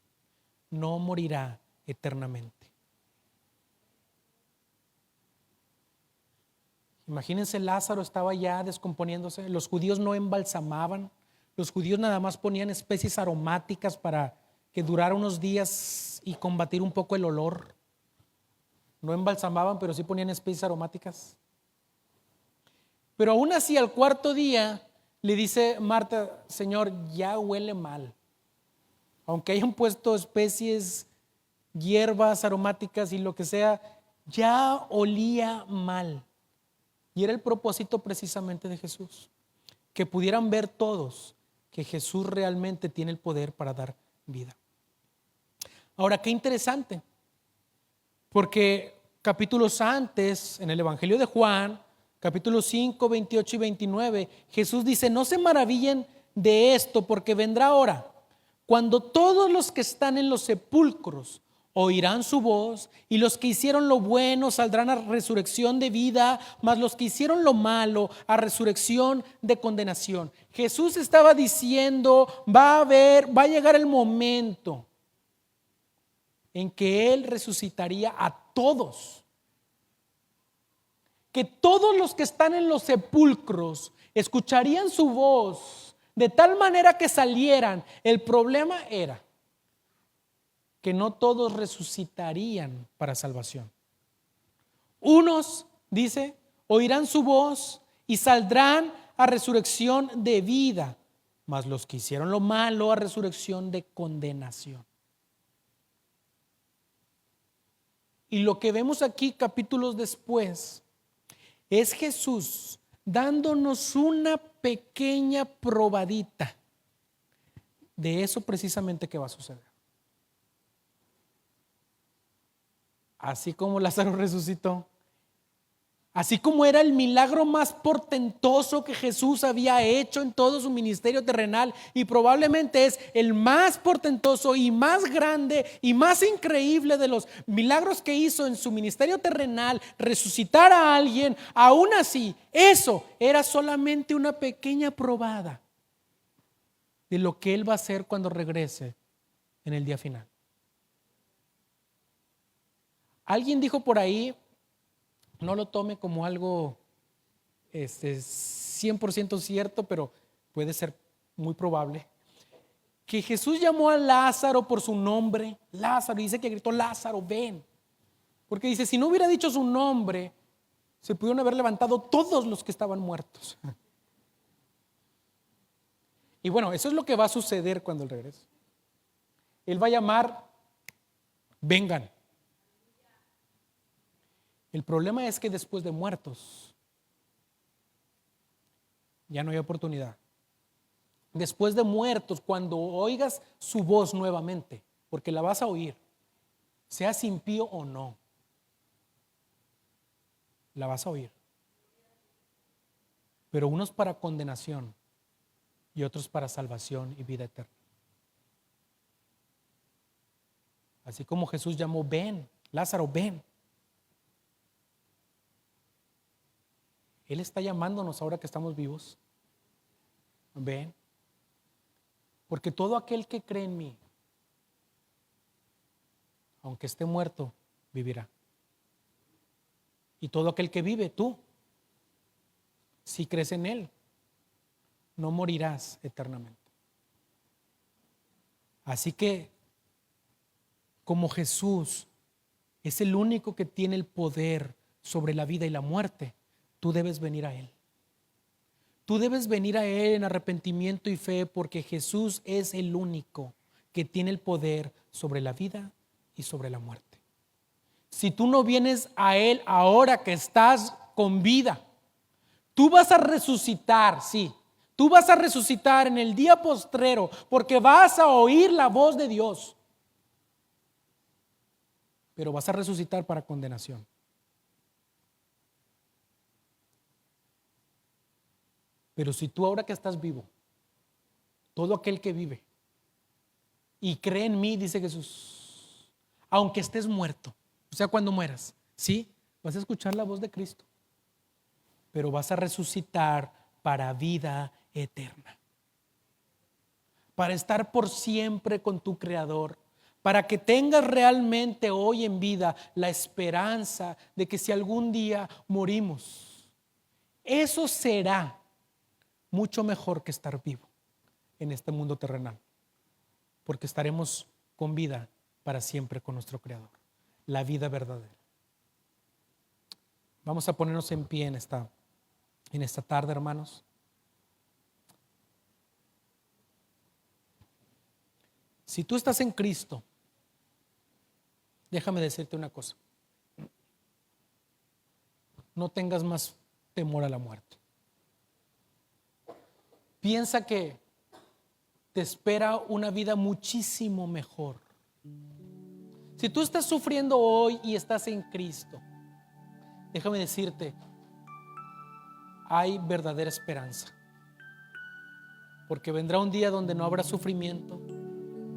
[SPEAKER 1] no morirá eternamente. Imagínense, Lázaro estaba ya descomponiéndose. Los judíos no embalsamaban. Los judíos nada más ponían especies aromáticas para que durara unos días y combatir un poco el olor. No embalsamaban, pero sí ponían especies aromáticas. Pero aún así, al 4.º día, le dice Marta: Señor, ya huele mal. Aunque hayan puesto especies, hierbas aromáticas y lo que sea, ya olía mal. Y era el propósito precisamente de Jesús, que pudieran ver todos que Jesús realmente tiene el poder para dar vida. Ahora, qué interesante, porque capítulos antes, en el Evangelio de Juan, capítulos 5, 28 y 29, Jesús dice: no se maravillen de esto, porque vendrá hora cuando todos los que están en los sepulcros oirán su voz, y los que hicieron lo bueno saldrán a resurrección de vida, mas los que hicieron lo malo a resurrección de condenación. Jesús estaba diciendo: va a llegar el momento en que Él resucitaría a todos, que todos los que están en los sepulcros escucharían su voz de tal manera que salieran. El problema era que no todos resucitarían para salvación. Unos, dice, oirán su voz y saldrán a resurrección de vida, mas los que hicieron lo malo a resurrección de condenación. Y lo que vemos aquí capítulos después es Jesús dándonos una pequeña probadita de eso precisamente que va a suceder. Así como Lázaro resucitó, así como era el milagro más portentoso que Jesús había hecho en todo su ministerio terrenal, y probablemente es el más portentoso y más grande y más increíble de los milagros que hizo en su ministerio terrenal, resucitar a alguien, aún así, eso era solamente una pequeña probada de lo que Él va a hacer cuando regrese en el día final. Alguien dijo por ahí, no lo tome como algo 100% cierto, pero puede ser muy probable, que Jesús llamó a Lázaro por su nombre, Lázaro, y dice que gritó: Lázaro, ven. Porque dice, si no hubiera dicho su nombre, se pudieron haber levantado todos los que estaban muertos. Y bueno, eso es lo que va a suceder cuando Él regrese. Él va a llamar: vengan. El problema es que después de muertos ya no hay oportunidad. Después de muertos, cuando oigas su voz nuevamente, porque la vas a oír, seas impío o no, la vas a oír. Pero unos para condenación y otros para salvación y vida eterna. Así como Jesús llamó: ven, Lázaro, ven. Él está llamándonos ahora que estamos vivos. Ven. Porque todo aquel que cree en mí, aunque esté muerto, vivirá. Y todo aquel que vive, tú, si crees en Él, no morirás eternamente. Así que, como Jesús es el único que tiene el poder sobre la vida y la muerte, tú debes venir a Él. Tú debes venir a Él en arrepentimiento y fe, porque Jesús es el único que tiene el poder sobre la vida y sobre la muerte. Si tú no vienes a Él ahora que estás con vida, tú vas a resucitar, sí. Tú vas a resucitar en el día postrero, porque vas a oír la voz de Dios. Pero vas a resucitar para condenación. Pero si tú ahora que estás vivo, todo aquel que vive y cree en mí, dice Jesús, aunque estés muerto, o sea, cuando mueras, ¿sí? Vas a escuchar la voz de Cristo, pero vas a resucitar para vida eterna, para estar por siempre con tu Creador, para que tengas realmente hoy en vida la esperanza de que si algún día morimos, eso será mucho mejor que estar vivo en este mundo terrenal, porque estaremos con vida para siempre con nuestro Creador, la vida verdadera. Vamos a ponernos en pie en esta tarde, hermanos. Si tú estás en Cristo, déjame decirte una cosa: no tengas más temor a la muerte. Piensa que te espera una vida muchísimo mejor. Si tú estás sufriendo hoy y estás en Cristo, déjame decirte, hay verdadera esperanza. Porque vendrá un día donde no habrá sufrimiento,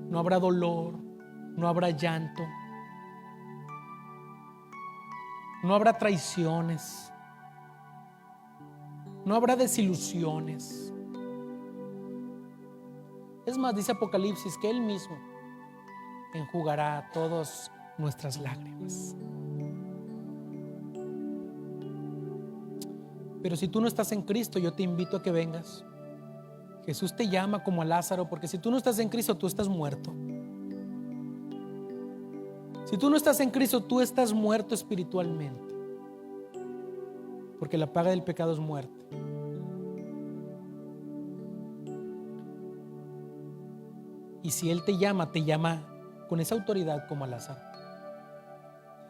[SPEAKER 1] no habrá dolor, no habrá llanto, no habrá traiciones, no habrá desilusiones. Es más, dice Apocalipsis que Él mismo enjugará todas nuestras lágrimas. Pero si tú no estás en Cristo, yo te invito a que vengas. Jesús te llama como a Lázaro, porque si tú no estás en Cristo, tú estás muerto. Si tú no estás en Cristo, tú estás muerto espiritualmente, porque la paga del pecado es muerte. Y si Él te llama con esa autoridad como a Lázaro.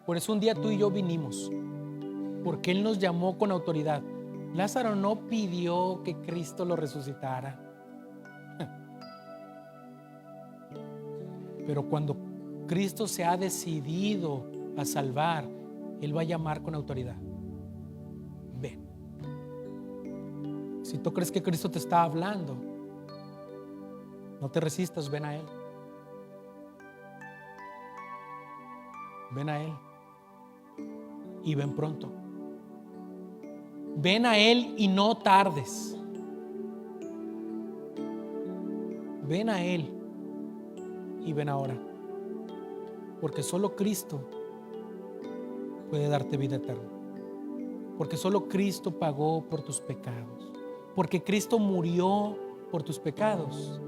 [SPEAKER 1] Por eso un día tú y yo vinimos, porque Él nos llamó con autoridad. Lázaro no pidió que Cristo lo resucitara. Pero cuando Cristo se ha decidido a salvar, Él va a llamar con autoridad. Ven. Si tú crees que Cristo te está hablando, no te resistas, ven a Él. Ven a Él. Y ven pronto. Ven a Él y no tardes. Ven a Él y ven ahora. Porque solo Cristo puede darte vida eterna. Porque solo Cristo pagó por tus pecados. Porque Cristo murió por tus pecados,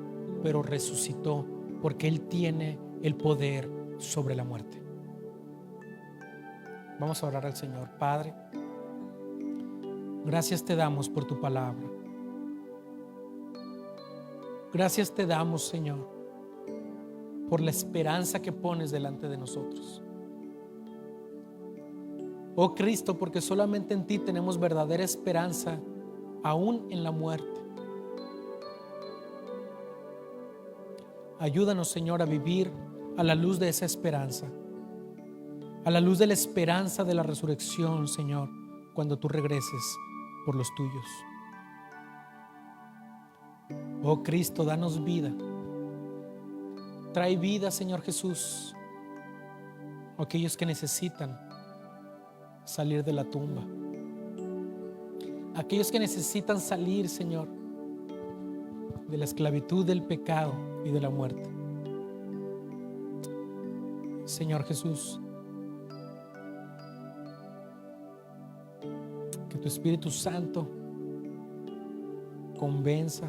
[SPEAKER 1] pero resucitó porque Él tiene el poder sobre la muerte. Vamos a orar al Señor. Padre, gracias te damos por tu palabra. Gracias te damos, Señor, por la esperanza que pones delante de nosotros. Oh Cristo, porque solamente en ti tenemos verdadera esperanza, aún en la muerte. Ayúdanos, Señor, a vivir a la luz de esa esperanza, a la luz de la esperanza de la resurrección, Señor, cuando tú regreses por los tuyos. Oh Cristo, danos vida. Trae vida, Señor Jesús, a aquellos que necesitan salir de la tumba, aquellos que necesitan salir, Señor, de la esclavitud del pecado y de la muerte. Señor Jesús, que tu Espíritu Santo convenza,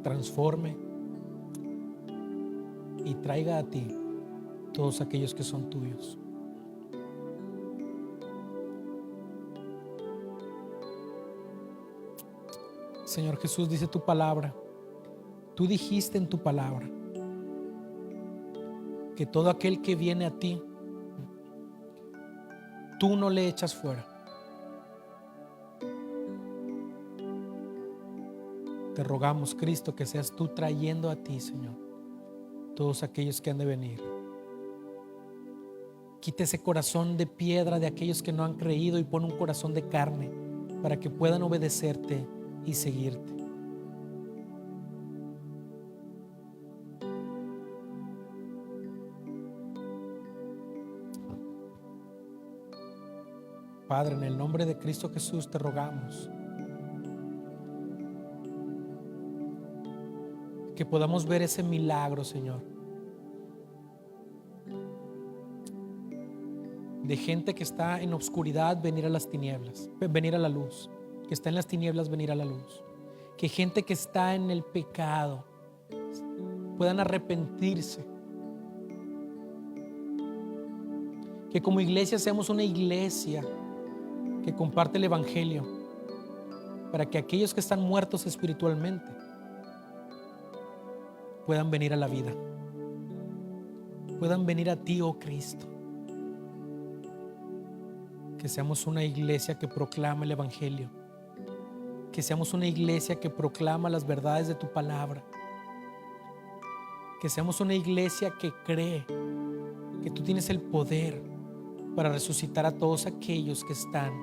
[SPEAKER 1] transforme y traiga a ti todos aquellos que son tuyos. Señor Jesús, dice tu palabra, tú dijiste en tu palabra que todo aquel que viene a ti, tú no le echas fuera. Te rogamos, Cristo, que seas tú trayendo a ti, Señor, todos aquellos que han de venir. Quita ese corazón de piedra de aquellos que no han creído y pon un corazón de carne para que puedan obedecerte y seguirte. Padre, en el nombre de Cristo Jesús te rogamos que podamos ver ese milagro, Señor, de gente que está en oscuridad venir a las tinieblas, venir a la luz, que está en las tinieblas venir a la luz, que gente que está en el pecado puedan arrepentirse, que como iglesia seamos una iglesia que comparte el evangelio para que aquellos que están muertos espiritualmente puedan venir a la vida, puedan venir a ti, oh Cristo. Que seamos una iglesia que proclama el Evangelio. Que seamos una iglesia que proclama las verdades de tu palabra. Que seamos una iglesia que cree que tú tienes el poder para resucitar a todos aquellos que están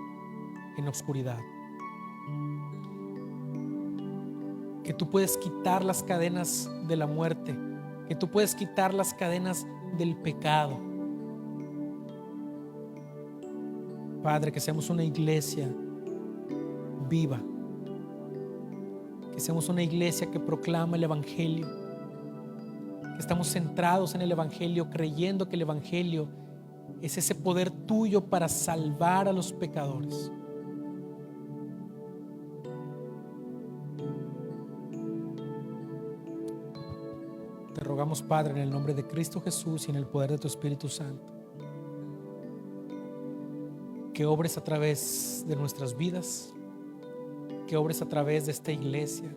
[SPEAKER 1] en oscuridad. Que tú puedes quitar las cadenas de la muerte, que tú puedes quitar las cadenas del pecado. Padre, que seamos una iglesia viva, que seamos una iglesia que proclama el Evangelio, que estamos centrados en el Evangelio, creyendo que el Evangelio es ese poder tuyo para salvar a los pecadores. Te rogamos, Padre, en el nombre de Cristo Jesús y en el poder de tu Espíritu Santo, que obres a través de nuestras vidas, que obres a través de esta iglesia,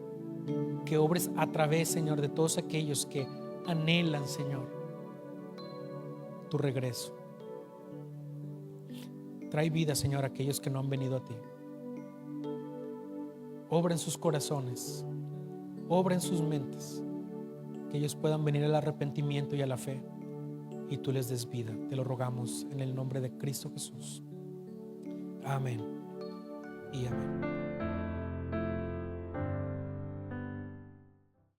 [SPEAKER 1] que obres a través, Señor, de todos aquellos que anhelan, Señor, tu regreso. Trae vida, Señor, a aquellos que no han venido a ti. Obra en sus corazones, obra en sus mentes, que ellos puedan venir al arrepentimiento y a la fe, y tú les des vida. Te lo rogamos en el nombre de Cristo Jesús. Amén y amén.